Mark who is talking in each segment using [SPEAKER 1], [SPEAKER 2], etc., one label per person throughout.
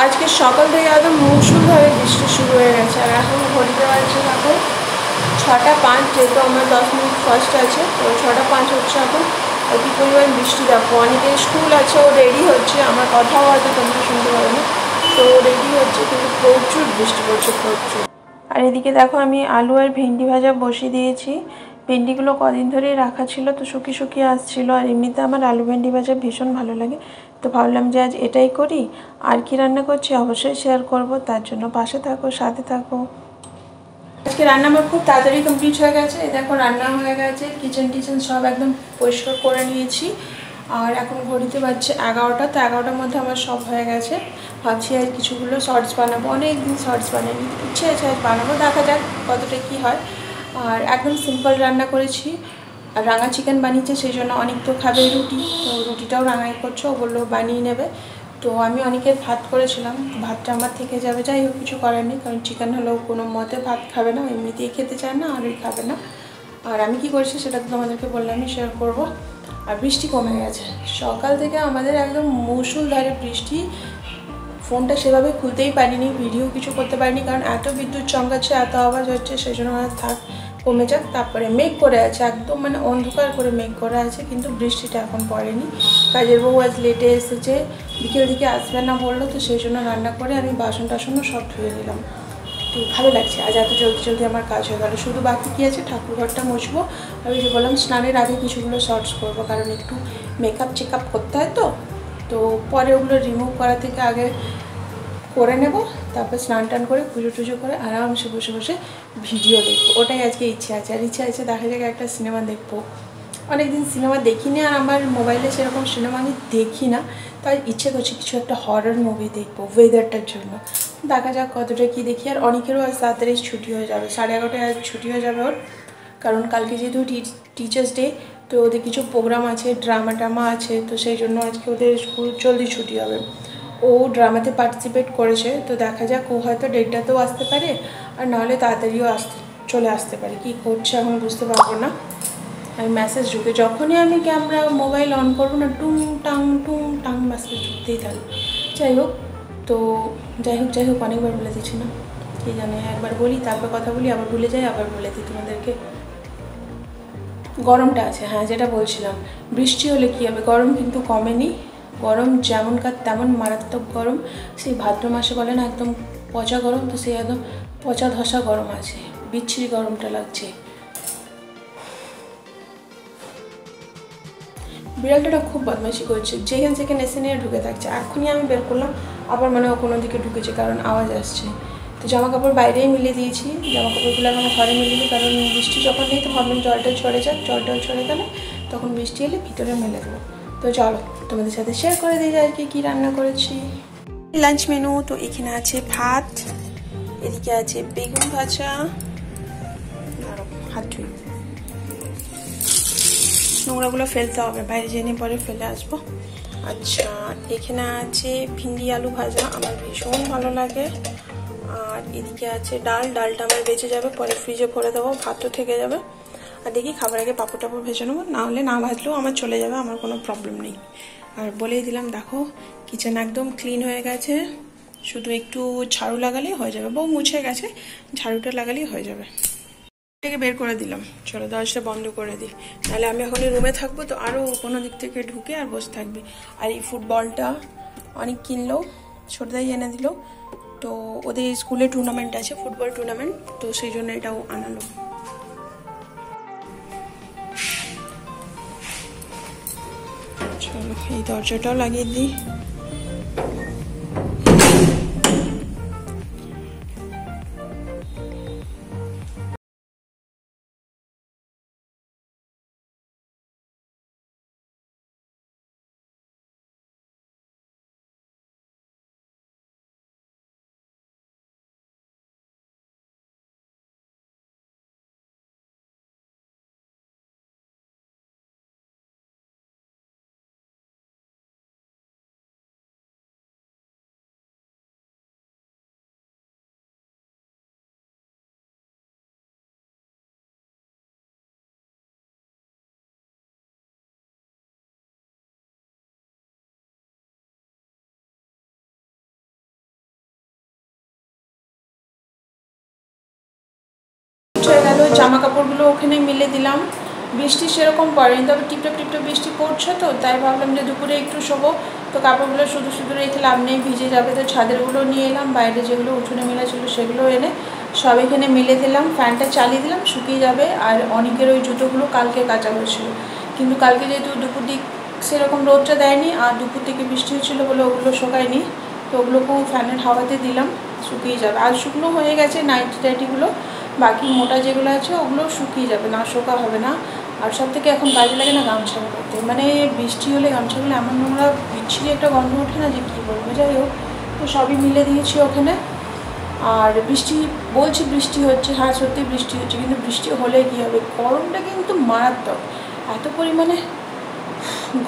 [SPEAKER 1] आज के सकाल থেকে একদম মৌসুমীভাবে বৃষ্টি শুরু হয়ে গেছে আর এখন ঘড়িতে বাজছে এখন 6:05 যেহেতু আমার 10 মিনিট ফার্স্ট আছে তো 6:05 হচ্ছে এখন আর কি পরিমাণ বৃষ্টি দেখো অনেকে স্কুল আছে ও রেডি হচ্ছে আমার কথাও হয়তো তোমরা শুনতে পাবে না তো রেডি হচ্ছে কিন্তু প্রচুর বৃষ্টি পড়ছে প্রচুর। আর এদিকে দেখো আমি আলু আর ভেন্ডি ভাজা বসিয়ে দিয়েছি। ভেন্ডিগুলো কদিন ধরেই রাখা ছিল তো শুকিয়ে শুকিয়ে আসছিল আর এমনিতে আমার আলু ভেন্ডি ভাজা ভীষণ ভালো লাগে তো ভাবলাম যে আজ এটাই করি। আর কি রান্না করছি অবশ্যই শেয়ার করব, তার জন্য পাশে থাকো সাথে থাকো। আজকে রান্না আমার খুব তাড়াতাড়ি কমপ্লিট হয়ে গেছে। দেখো রান্না হয়ে গেছে, কিচেন টিচেন সব একদম পরিষ্কার করে নিয়েছি আর এখন ঘড়িতে বাজছে 11টা। তো 11টার মধ্যে আমার সব হয়ে গেছে। ভাবছি আজ কিছুগুলো শর্টস বানাবো, অনেক দিন শর্টস বানাইনি, ইচ্ছে আছে আজ বানাবো, দেখা যাক কতটা কী হয়। আর একদম সিম্পল রান্না করেছি আর রাঙা চিকেন বানিয়েছে সেই জন্য অনেক তো খাবে রুটি, তো রুটিটাও রাঙাই করছে, ওগুলো বানিয়ে নেবে। তো আমি অনেকের ভাত করেছিলাম, ভাতটা আমার থেকে যাবে, যাই হোক কিছু করার নেই কারণ চিকেন হলেও কোনো মতে ভাত খাবে না, এমনিতেই খেতে চায় না আর ওই খাবে না। আর আমি কি করেছি সেটা তো তোমাদেরকে বললামই, শেয়ার করবো। আর বৃষ্টি কমে গেছে, সকাল থেকে আমাদের একদম মুষলধারে বৃষ্টি। ফোনটা সেভাবে খুলতেই পারিনি, ভিডিও কিছু করতে পারিনি কারণ এত বিদ্যুৎ চমকাচ্ছে, এত আওয়াজ হচ্ছে, সেই জন্য থাক কমে যাক। তারপরে মেঘ করে আছে একদম, মানে অন্ধকার করে মেঘ করে আছে কিন্তু বৃষ্টিটা এখন পড়েনি। কাজের বউ আজ লেটে এসেছে, বিকেল দিকে আসবে না বললো, তো সেই জন্য রান্না করে আমি বাসন টাসনও সব ধুয়ে নিলাম। তো ভালো লাগছে আজ এত জলদি জলদি আমার কাজ হয়ে গেলো। শুধু বাকি কী আছে, ঠাকুরঘরটা মুছবো আর ওই যে বললাম স্নানের আগে কিছুগুলো শর্টস করবো কারণ একটু মেকআপ চেকআপ করতে হয়, তো পরে ওগুলো রিমুভ করা থেকে আগে করে নেব, তারপর স্নান টান করে পুজো টুজো করে আরামসে বসে বসে ভিডিও দেখবো। ওটাই আজকে ইচ্ছে আছে। আর ইচ্ছে আছে দেখা যাক একটা সিনেমা দেখবো, অনেকদিন সিনেমা দেখিনি আর আমার মোবাইলে সেরকম সিনেমা আমি দেখি না, তাই ইচ্ছে করছে কিছু একটা হরর মুভি দেখবো ওয়েদারটার জন্য। দেখা যাক কতটা কী দেখি। আর অনেকেরও আজ তাড়াতাড়ি ছুটি হয়ে যাবে, 11:30টায় আজ ছুটি হয়ে যাবে ওর, কারণ কালকে যেহেতু টিচার্স ডে তো ওদের কিছু প্রোগ্রাম আছে, ড্রামা আছে, তো সেই জন্য আজকে ওদের স্কুল জলদি ছুটি হবে। ও ড্রামাতে পার্টিসিপেট করেছে, তো দেখা যাক ও হয়তো ডেটটাতেও আসতে পারে আর নাহলে তাড়াতাড়িও চলে আসতে পারে, কী করছে এখন বুঝতে পারবো না। আমি মেসেজ ঢুকে যখনই আমি ক্যামেরা মোবাইল অন করবো না টুং টাং মেসেজ ঢুকতেই থাকবে। যাই হোক অনেকবার বলে দিচ্ছি না, কি জানে একবার বলি তারপর কথা বলি, আবার ভুলে যাই, আবার বলে দিই তোমাদেরকে। গরমটা আছে, হ্যাঁ যেটা বলছিলাম, বৃষ্টি হলে কী হবে, গরম কিন্তু কমেনি, গরম যেমনকার তেমন মারাত্মক গরম। সেই ভাদ্র মাসে বলে না একদম পচা গরম, তো সেই একদম পচা ধসা গরম আছে, বিচ্ছিরি গরমটা লাগছে। বিড়ালটা খুব বদমাইশি করছে, যেখানে সেখানে এসে নিয়ে ঢুকে থাকছে। এখনই আমি বের করলাম, আবার মনে হয় কোনো দিকে ঢুকেছে কারণ আওয়াজ আসছে। তো জামা কাপড় বাইরেই মিলে দিয়েছি, জামা কাপড়গুলো এখন ঘরে মিলে দিই কারণ বৃষ্টি যখন নেই তো ভাবলাম জলটা ছড়ে যাক, জলটা ছড়ে গেলে তখন বৃষ্টি এলে ভিতরে মেলে দেবো। তো চলো তোমাদের সাথে শেয়ার করে দিই আর কি রান্না করেছি। লাঞ্চ মেনু তো এখানে আছে ভাত, এদিকে আছে বেগুন ভাজা, হাত ধুই, নোংরাগুলো ফেলতে হবে, বাইরে জেনে পরে ফেলে আসবো। আচ্ছা এখানে আছে ভিন্ডি আলু ভাজা, আমার ভীষণ ভালো লাগে। আর এদিকে আছে ডালটা আমার বেঁচে যাবে, পরে ফ্রিজে ভরে দেবো, ভাতও থেকে যাবে। আর দেখি খাবার আগে পাঁপড় টাপড় ভেজে নেবো, না হলে না ভাজলেও আমার চলে যাবে, আমার কোনো প্রবলেম নেই। আর বলেই দিলাম দেখো কিচেন একদম ক্লিন হয়ে গেছে, শুধু একটু ঝাড়ু লাগালেই হয়ে যাবে, বউ মুছে গেছে, ঝাড়ুটা লাগালেই হয়ে যাবে। থেকে বের করে দিলাম, চলো দরজাটা বন্ধ করে দিই, নাহলে আমি এখন রুমে থাকবো তো আরও কোনো দিক থেকে ঢুকে আর বসে থাকবে। আর এই ফুটবলটা অনেক কিনলো, ছোটদাই এনে দিল, তো ওদের স্কুলে টুর্নামেন্ট আছে, ফুটবল টুর্নামেন্ট, তো সেই জন্য এটাও আনালো। চলো এই দরজাটাও লাগিয়ে দিই। হয়ে গেল, জামা কাপড়গুলো ওখানে মিলে দিলাম। বৃষ্টি সেরকম পড়েনি, তবে টিপটপ টিপটপ বৃষ্টি পড়ছে, তো তাই ভাবলাম যে দুপুরে একটু শোবো, তো কাপড়গুলো শুধু শুধু রেখে লাভ নেই, ভিজে যাবে। তো ছাদেরগুলো নিয়ে এলাম, বাইরে যেগুলো উঠোনে মেলা ছিল সেগুলো এনে সব এখানে মিলে দিলাম, ফ্যানটা চালিয়ে দিলাম, শুকিয়ে যাবে। আর অনেকের ওই জুতোগুলো কালকে কাচা হয়েছিল, কিন্তু কালকে যেহেতু দুপুর দিক সেরকম রোদটা দেয়নি আর দুপুর থেকে বৃষ্টি হচ্ছিলো বলে ওগুলো শোকায়নি, তো ওগুলোকেও ফ্যানের হাওয়াতে দিলাম, শুকিয়ে যাবে। আর শুকনো হয়ে গেছে নাইটি টাইটিগুলো, বাকি মোটা যেগুলো আছে ওগুলো শুকিয়ে যাবে, না শোকা হবে না। আর সব থেকে এখন বাজে লাগে না গামছা করতে, মানে বৃষ্টি হলে গামছাগুলো এমন নোংরা বিচ্ছিরি একটা গন্ধ ওঠে না যে কী বলবো। যাই হোক, তো সবই মিলে দিয়েছি ওখানে। আর বৃষ্টি বলছি বৃষ্টি হচ্ছে, হ্যাঁ সত্যি বৃষ্টি হচ্ছে, কিন্তু বৃষ্টি হলে কী হবে, গরমটা কিন্তু মারাত্মক, এত পরিমাণে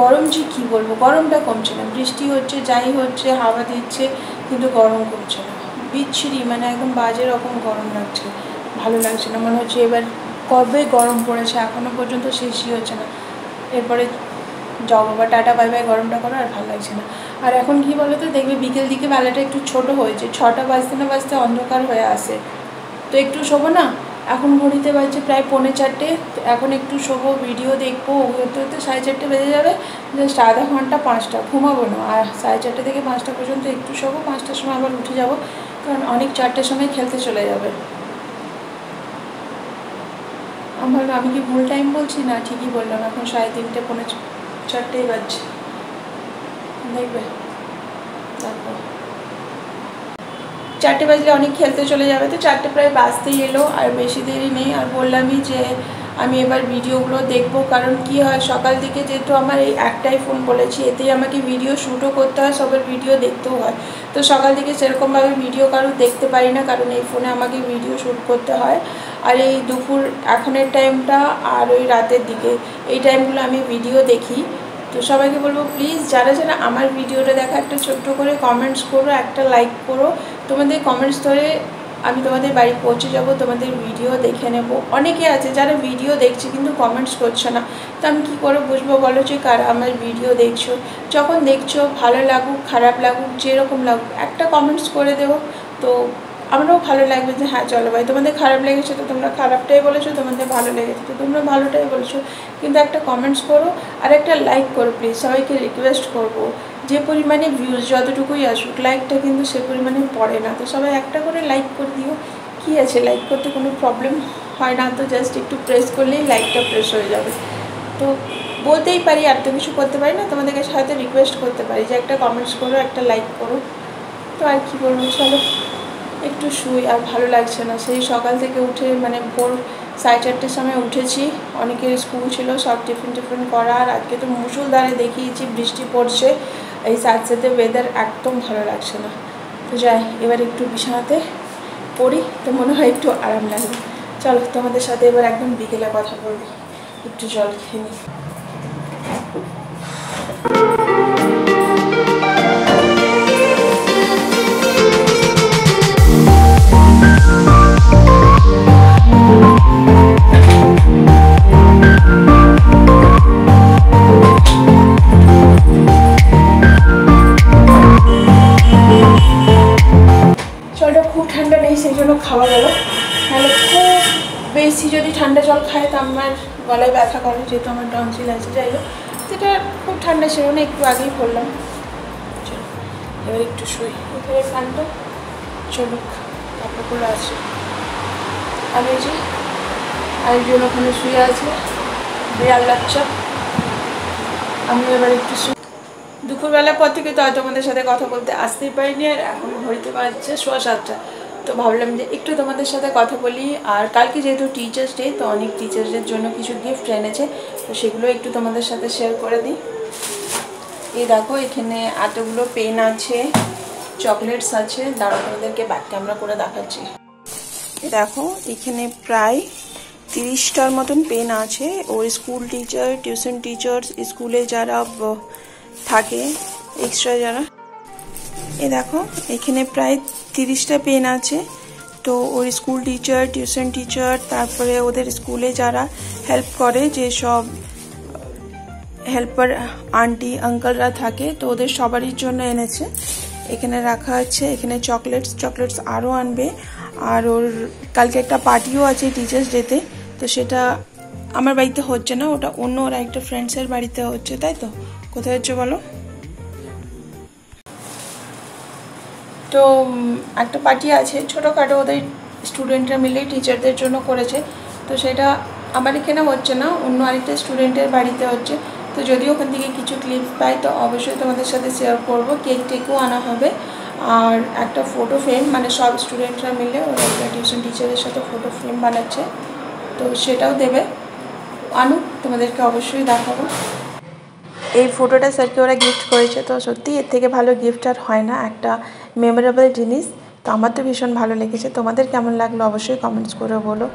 [SPEAKER 1] গরম যে কী বলবো, গরমটা কমছে না। বৃষ্টি হচ্ছে, যাই হচ্ছে, হাওয়া দিচ্ছে, কিন্তু গরম কমছে না, বিচ্ছিরি মানে একদম বাজে রকম গরম লাগছে, ভালো লাগছে না। মনে হচ্ছে এবার কবে গরম পড়েছে, এখনও পর্যন্ত শেষই হচ্ছে না। এরপরে যাও বাবা, টাটা বাই বাই, গরমটা করো, আর ভালো লাগছে না। আর এখন কী বলো তো, দেখবে বিকেল দিকে বেলাটা একটু ছোট হয়েছে, 6টা বাজতে না বাজতে অন্ধকার হয়ে আসে, তো একটু শোবো না। এখন ঘড়িতে বাজছে প্রায় 3:45, এখন একটু শোবো, ভিডিও দেখবো, হতে হতে 4:30 বেজে যাবে, জাস্ট আধা ঘন্টা 5টা, ঘুমাবো না। আর 4:30 থেকে 5টা পর্যন্ত একটু শোবো, 5টার সময় আবার উঠে যাবো, কারণ অনেক 4টার সময় খেলতে চলে যাবে। আমি কি ভুল টাইম বলছি? না ঠিকই বললাম, এখন 3:30 4:30 বাজছে, দেখবে তারপর 4টে বাজলে অনেক খেলতে চলে যাবে, তো 4টে প্রায় বাজতেই এলো, আর বেশি দেরি নেই। আর বললামই যে আমি এবার ভিডিওগুলো দেখবো, কারণ কি হয় সকাল দিকে যেহেতু আমার এই একটাই ফোন বলেছি, এতেই আমাকে ভিডিও শ্যুটও করতে হয়, সবার ভিডিও দেখতেও হয়, তো সকাল দিকে সেরকমভাবে ভিডিও কারো দেখতে পারি না, কারণ এই ফোনে আমাকে ভিডিও শ্যুট করতে হয়। আর এই দুপুর এখনের টাইমটা আর ওই রাতের দিকে এই টাইমগুলো আমি ভিডিও দেখি। তো সবাইকে বলবো প্লিজ যারা যারা আমার ভিডিওটা দেখা একটা ছোট্ট করে কমেন্টস করো, একটা লাইক করো, তোমাদের কমেন্টস ধরে আমি তোমাদের বাড়ি পৌঁছে যাব, তোমাদের ভিডিও দেখে নেব। অনেকে আছে যারা ভিডিও দেখছে কিন্তু কমেন্টস করছে না, তো আমি কী করে বুঝবো বলো যে কারা আমার ভিডিও দেখছো? যখন দেখছো, ভালো লাগুক খারাপ লাগুক যেরকম লাগুক, একটা কমেন্টস করে দেবো, তো আমারও ভালো লাগবে যে হ্যাঁ চলো ভাই, তোমাদের খারাপ লেগেছে তো তোমরা খারাপটাই বলেছো, তোমাদের ভালো লেগেছে তো তোমরা ভালোটাই বলেছো, কিন্তু একটা কমেন্টস করো আর একটা লাইক করো প্লিজ। সবাইকে রিকোয়েস্ট করবো, যে পরিমাণে ভিউজ যতটুকুই আসুক, লাইকটা কিন্তু সে পরিমাণে পড়ে না, তো সবাই একটা করে লাইক করে দিও। কী আছে, লাইক করতে কোনো প্রবলেম হয় না, তো জাস্ট একটু প্রেস করলেই লাইকটা প্রেস হয়ে যাবে। তো বলতেই পারি, আর তো কিছু করতে পারি না, তোমাদের কাছে হয়তো রিকোয়েস্ট করতে পারি যে একটা কমেন্টস করো, একটা লাইক করো। তো আর কী বলবো, চলো একটু শুই, আর ভালো লাগছে না। সেই সকাল থেকে উঠে মানে ভোর 4:30 সময় উঠেছি, অনেকের স্কুল ছিল, সব টিফিন করা, আর আজকে তো মুষলধারে দেখিয়েছি বৃষ্টি পড়ছে, এই সাথে ওয়েদার একদম ভালো লাগছে না। তো যাই, এবার একটু বিছানাতে পড়ি, তো মনে হয় একটু আরাম লাগবে। চলো তোমাদের সাথে এবার একদম বিকেলে কথা বলবো, একটু জল খেয়ে নিই। খাওয়া গেল, নাহলে খুব বেশি যদি ঠান্ডা জল খায় তো আমার গলায় ব্যথা করে, যেহেতু আমার টনসিল আছে। যাই হোক, যেটা খুব ঠান্ডা ছিল না, একটু আগেই পড়লাম। চলো এবার একটু শুই, এখানে ফ্যানটা চলুক, কাপড়গুলো আছে। আর এই যে আরেকজন ওখানে শুয়ে আছে, বিড়াল বাচ্চা, আমি এবার একটু দুপুরবেলার পর থেকে তো আর তোমাদের সাথে কথা বলতে আসতেই পারিনি, আর এখন ঘড়িতে বাজছে 7:15। তো ভাবলাম যে একটু তোমাদের সাথে কথা বলি। আর কালকে যেহেতু টিচার্স ডে, তো অনেক টিচার্সদের জন্য কিছু গিফট এনেছে, তো সেগুলো একটু তোমাদের সাথে শেয়ার করে দিই। এই দেখো এখানে এতগুলো পেন আছে, চকলেটস আছে, দাঁড়া তোমাদেরকে ব্যাক ক্যামেরা করে দেখাচ্ছি। দেখো এখানে প্রায় 30টার মতন পেন আছে। ওর স্কুল টিচার, টিউশন টিচার্স, স্কুলে যারা থাকে এক্সট্রা যারা, এ দেখো এখানে প্রায় 30টা পেন আছে। তো ওর স্কুল টিচার, টিউশন টিচার, তারপরে ওদের স্কুলে যারা হেল্প করে, যে সব হেল্পার আন্টি আঙ্কেলরা থাকে, তো ওদের সবারই জন্য এনেছে। এখানে রাখা আছে, এখানে চকলেটস আরও আনবে। আর ওর কালকে একটা পার্টিও আছে টিচার্স ডেতে, তো সেটা আমার বাড়িতে হচ্ছে না, ওটা অন্য ওর একটা ফ্রেন্ডসের বাড়িতে হচ্ছে। তাই তো, কোথায় হচ্ছে বলো? তো একটা পার্টি আছে ছোটোখাটো, ওদের স্টুডেন্টরা মিলে টিচারদের জন্য করেছে। তো সেটা আমার এখানে হচ্ছে না, অন্য আরেকটা স্টুডেন্টের বাড়িতে হচ্ছে। তো যদি ওখান থেকে কিছু ক্লিপস পাই তো অবশ্যই তোমাদের সাথে শেয়ার করব। টেকও আনা হবে, আর একটা ফটো ফ্রেম, মানে সব স্টুডেন্টরা মিলে ওরা একটা টিউশন টিচারের সাথে ফটো ফ্রেম বানাচ্ছে, তো সেটাও দেবে। আনুক, তোমাদেরকে অবশ্যই দেখাবো। এই ফটোটা স্যারকে ওরা গিফট করেছে, তো সত্যি এর থেকে ভালো গিফট আর হয় না, একটা মেমোরেবল জিনিস। তো আমার তো ভীষণ ভালো লেগেছে। তোমাদের কেমন লাগলো অবশ্যই কমেন্টস করে বলো।